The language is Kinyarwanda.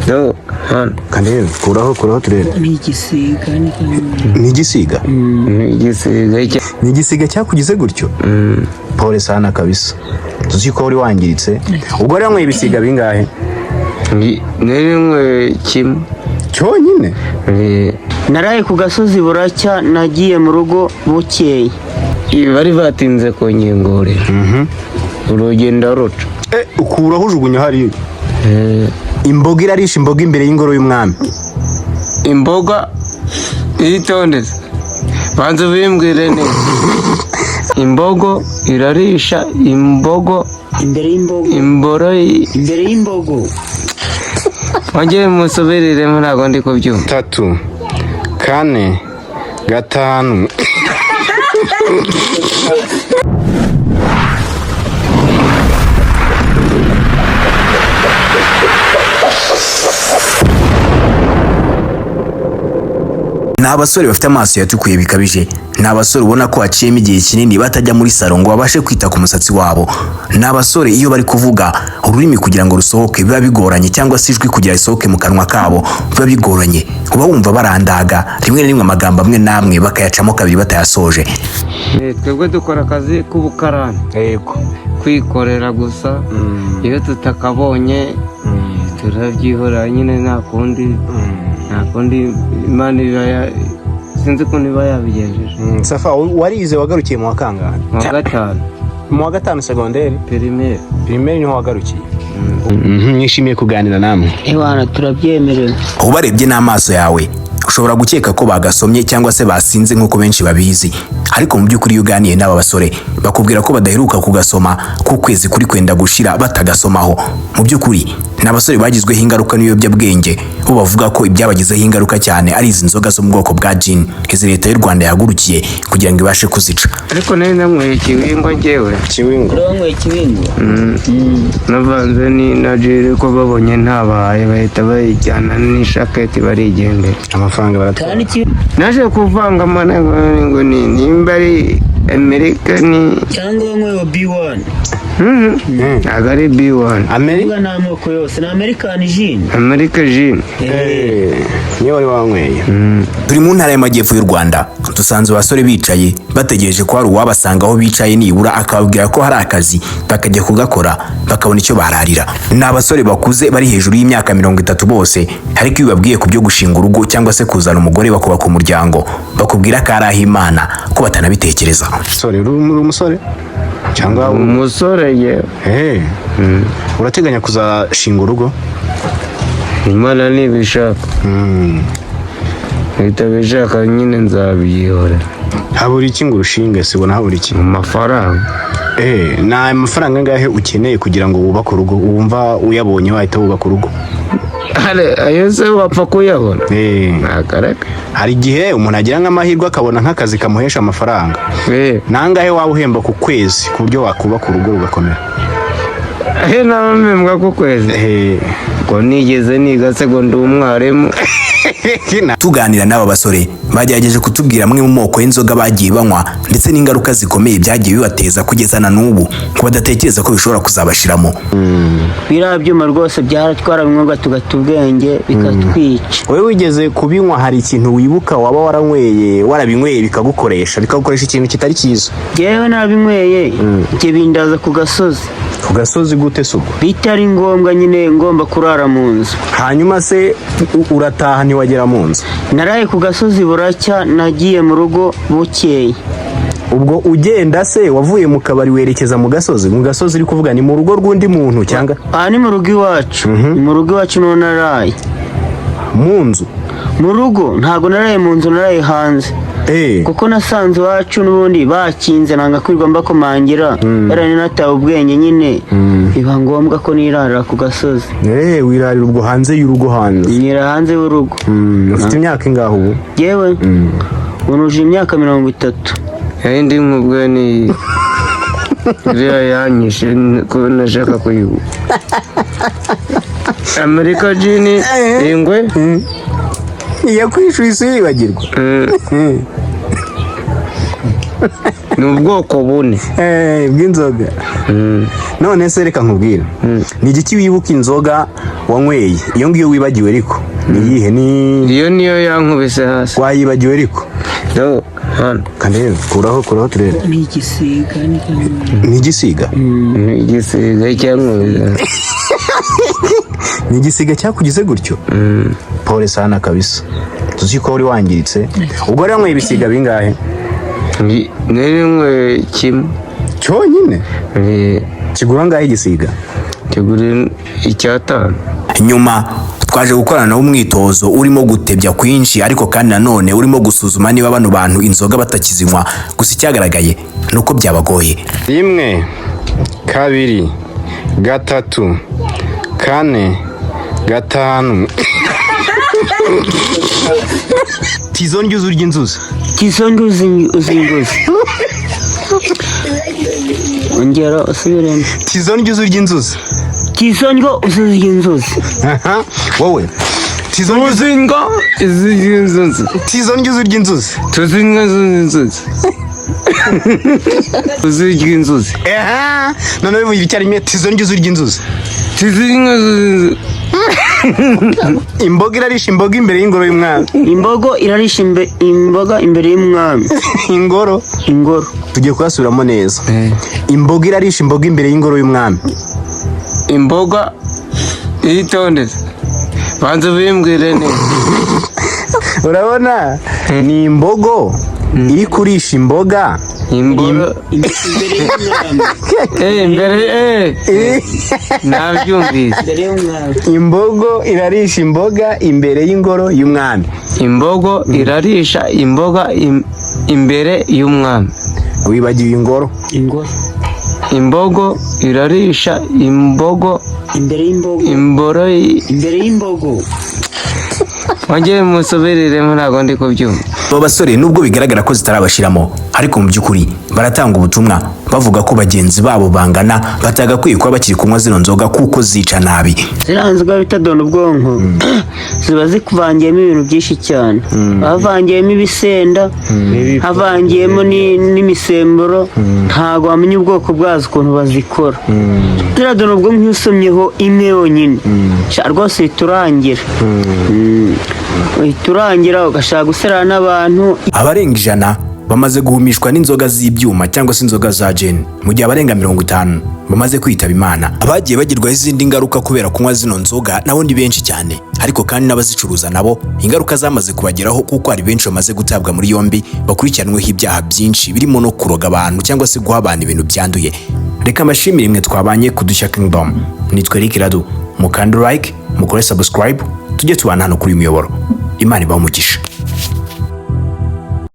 No, Kandebe kuraho turere. N'igisiga. N'igisiga cyakugize gutyo. Pole sana kabisa. Tuzi ko uri wangiritse. Ubwo rero mwe ibisiga bingahe? Nimwe kimwe cyonyine. Naraye ku gasozi buracya nagiye mu rugo bukeye. Bari batinze ko nyingore. Urugendo ruca. Ukuraho ujugunya hari. Imboga irarisha imboga imbere y'ingoro y'umwami. Imboga itondeze. Banze bimbwire neza. Imbogo irarisha imbogo imbere y'imbogo. Imbere y'imbogo. Wongeye musubirire ntago ndi kubyumva. 3 4 5 Ni abasore bafite amaso yatukuye bikabije. Ni abasore ubona ko haciyemo igihe kinini batajya muri salo ngo babashe kwita ku musatsi wabo. Ni abasore iyo bari kuvuga ururimi kugira ngo rusohoke biba bigoranye, cyangwa se ijwi kugira risohoke mu kanwa kabo biba bigoranye. Uba wumva barandaga rimwe na rimwe amagambo amwe namwe bakayacamo kabiri batayasoje. Twebwe dukora akazi k'ubukarani. Yego. Kwikorera gusa. Iyo tutakabonye turabyihora nyine nta kundi Imana sinzi ko niba yabigejeje. Safa warize wagarukiye mu wakangahe? Mu wa gatanu secondaire. Primaire niho wagarukiye. Nishimiye kuganira namwe. Ewana turabyemerewe. Ubarebye n'amaso yawe ushobora gukeka ko bagasomye cyangwa se basinze nk'uko benshi babizi, ariko mu by'ukuri iyo uganiye n'aba basore bakubwira ko badaheruka kugasoma ku kwezi kuri kwenda gushira batagasomaho. Mu by'ukuri n'abasore bagizweho ingaruka n'ibiyobyabwenge, bo bavuga ko ibyabagizeho ingaruka cyane ari izi nzoga zo mu bwoko bwa gin izi leta y'u Rwanda yahagurukiye kugira ngo ibashe kuzica. Ariko nari namwe ikiwingo njyewe. Ikiwingo navanze ni na jere ko babonye ntabaye bahita bayijyana n'ishaketi barigendera. Amafaranga baratwara. Naje kuvanga ngo ni nimba ari Amerika ni cyangwa mwe B1. Agari B1. Amerika n'amoko yose na American gin. America gin. Niyo wari wanyweye. Turi mu ntara y'amajyepfo y'u Rwanda. Dusanze abasore bicaye bategereje ko hari uwabasanga aho bicaye nibura akababwira ko hari akazi bakajya kugakora bakabona icyo bararira. Ni abasore bakuze bari hejuru y'imyaka 30 bose, ariko iyo babwiye ku byo gushinga urugo cyangwa se kuzana umugore bakubaka umuryango bakubwira ko ari ahimana ko batanabitekereza. Sorry, uri umusore cyangwa umusore ye. Urateganya kuzashinga urugo? Imana nibishaka. Itabishaka nyine nzabyihora. Habura iki ngo urushinge? Sibona habura iki? Amafaranga. Na amafaranga ngahe ukeneye kugira ngo wubake urugo? Wumva uyabonye wahita wubaka urugo? Ayo se wapfa kuyabona? Nakareka. Hari igihe umuntu agira nk'amahirwe akabona nk'akazi kamuhesha amafaranga. Nangahe waba uhemba ku kwezi ku buryo wakubaka urugo rugakomera? Nabamembwa ku kwezi. Ko nigeze niga segonda umwarimu. Tuganira n'aba basore bagerageje kutubwira amwe mu moko y'inzoga bagiye banywa ndetse n'ingaruka zikomeye byagiye bibateza kugeza na n'ubu ko badatekereza ko bishobora kuzabashiramo. Birabyuma rwose byaratwara bimwe tugata ubwenge bikatwica. Wowe wigeze kubinywa? Hari ikintu wibuka waba warabinyweye bikagukoresha ikintu kitari cyiza? Yewe nabinyweye nge bindaza ku gasozi. Ku gasozi gute sugo? Bitari ngombwa nyine ngomba kurara mu nzu. Hanyuma se urataha ntiwagera mu nzu? Naraye ku gasozi buracya nagiye mu rugo bukeye. Ubwo ugenda se wavuye mu kabari werekeza mu gasozi? Mu gasozi uri kuvuga ni mu rugo rw'undi muntu cyangwa? Ni mu rugo iwacu. Mu rugo iwacu no naraye. Mu nzu? Mu rugo ntago naraye mu nzu, naraye hanze. Kuko nasanze iwacu n'ubundi bakinze nanga kwirwa mbakomangira. Yarane natawe ubwenge nyine. Biba ngombwa ko nirarira ku gasozi. Wirarira ubwo hanze y'urugo hanze? Nira hanze y'urugo. Ufite imyaka ingaho ubu? Yewe unuje imyaka 30. Ndi mubwe ni iriya yanyishe ko nashaka kuyibu. America gin ingwe yakwishuye yibagirwa. Ni ubwoko bune bw'inzoga. None se reka nkubwira, ni igiki wibuka inzoga wanyweye iyo ngiyo wibagiwe ariko niyihe? iyo niyo yankubise hasi. Wayibagiwe ariko hano kandebe, kuraho turebe. Ni igisiga. Ni igisiga? Ni igisiga cyankubise. Ni igisiga cyakugize gutyo? Pole sana kabisa, tuzi ko uri wangiritse. Ubwo rero wanyweye ibisiga bingahe? Nari kimwe cyonyine. Kigura ngahe igisiga? Kigura 5. Nyuma twaje gukorana umwitozo urimo gutebya kwinshi, ariko kandi nanone urimo gusuzuma niba bano bantu inzoga batakizinywa. Gusa icyagaragaye nuko byabagoye. 1, 2, 3, 4, 5. Tizo ndyo urya inzuzi. Tizo ndyo uzinguzi. Ongera usubiremo. Tizo ndyo urya inzuzi. Tizo ndyo urya inzuzi. Wowe tizo ndyo urya inzuzi. Tizo ndyo urya inzuzi. Tuzinga inzuzi. Uzirya inzuzi. None bivuye icyarimwe tizo ndyo urya inzuzi. Tuzinga imboga irarisha imboga imbere y'ingoro y'umwami. Imbogo irarisha imboga imbere y'umwami. Ingoro tugiye kwasubiramo neza. Imboga irarisha imboga imbere y'ingoro y'umwami. Imboga itondetse banze bimbwire neza. Urabona ni imbogo iri kurisha imboga imbere y'umwami. Nabyumvise. Imbogo irarisha imboga imbere y'ingoro y'umwami. Imbogo irarisha imboga imbere y'umwami. Wibagiwe ingoro. Imbogo irarisha imbogo imbere y'imbogo. Wongeye musobereremo ntago ndi kubyumva. Aba basore nubwo bigaragara ko zitarabashiramo, ariko mu by'ukuri baratanga ubutumwa bavuga ko bagenzi babo bangana batagakwiye kuba bakiri kunywa zino nzoga kuko zica nabi. Ziriya nzoga bitadona ubwonko ziba zikuvangiyemo ibintu byinshi cyane. Bavangiyemo ibisenda, havangiyemo n'imisemburo, ntago wamenya ubwoko bwazo ukuntu bazikora. Ziradona ubwonko iyo usomyeho imwe yonyine rwose iturangira ugashaka guserana n'abantu. Abarenga 100 bamaze guhumishwa n'inzoga z'ibyuma cyangwa se inzoga za gin, mu gihe abarenga 50 bamaze kwitaba Imana. Abagiye bagirwaho izindi ngaruka kubera kunywa zino nzoga nabo ni benshi cyane, ariko kandi n'abazicuruza nabo ingaruka zamaze kubageraho kuko hari benshi bamaze gutabwa muri yombi bakurikiranweho ibyaha byinshi birimo no kuroga abantu cyangwa se guha abantu ibintu byanduye. Reka mbashimire imwe twabanye ku Dushya Kingdom. Nitwe Eric Radu, mukande like, mukore subscribe, tujye tubana hano kuri Umuyoboro. Imana ibahe umugisha.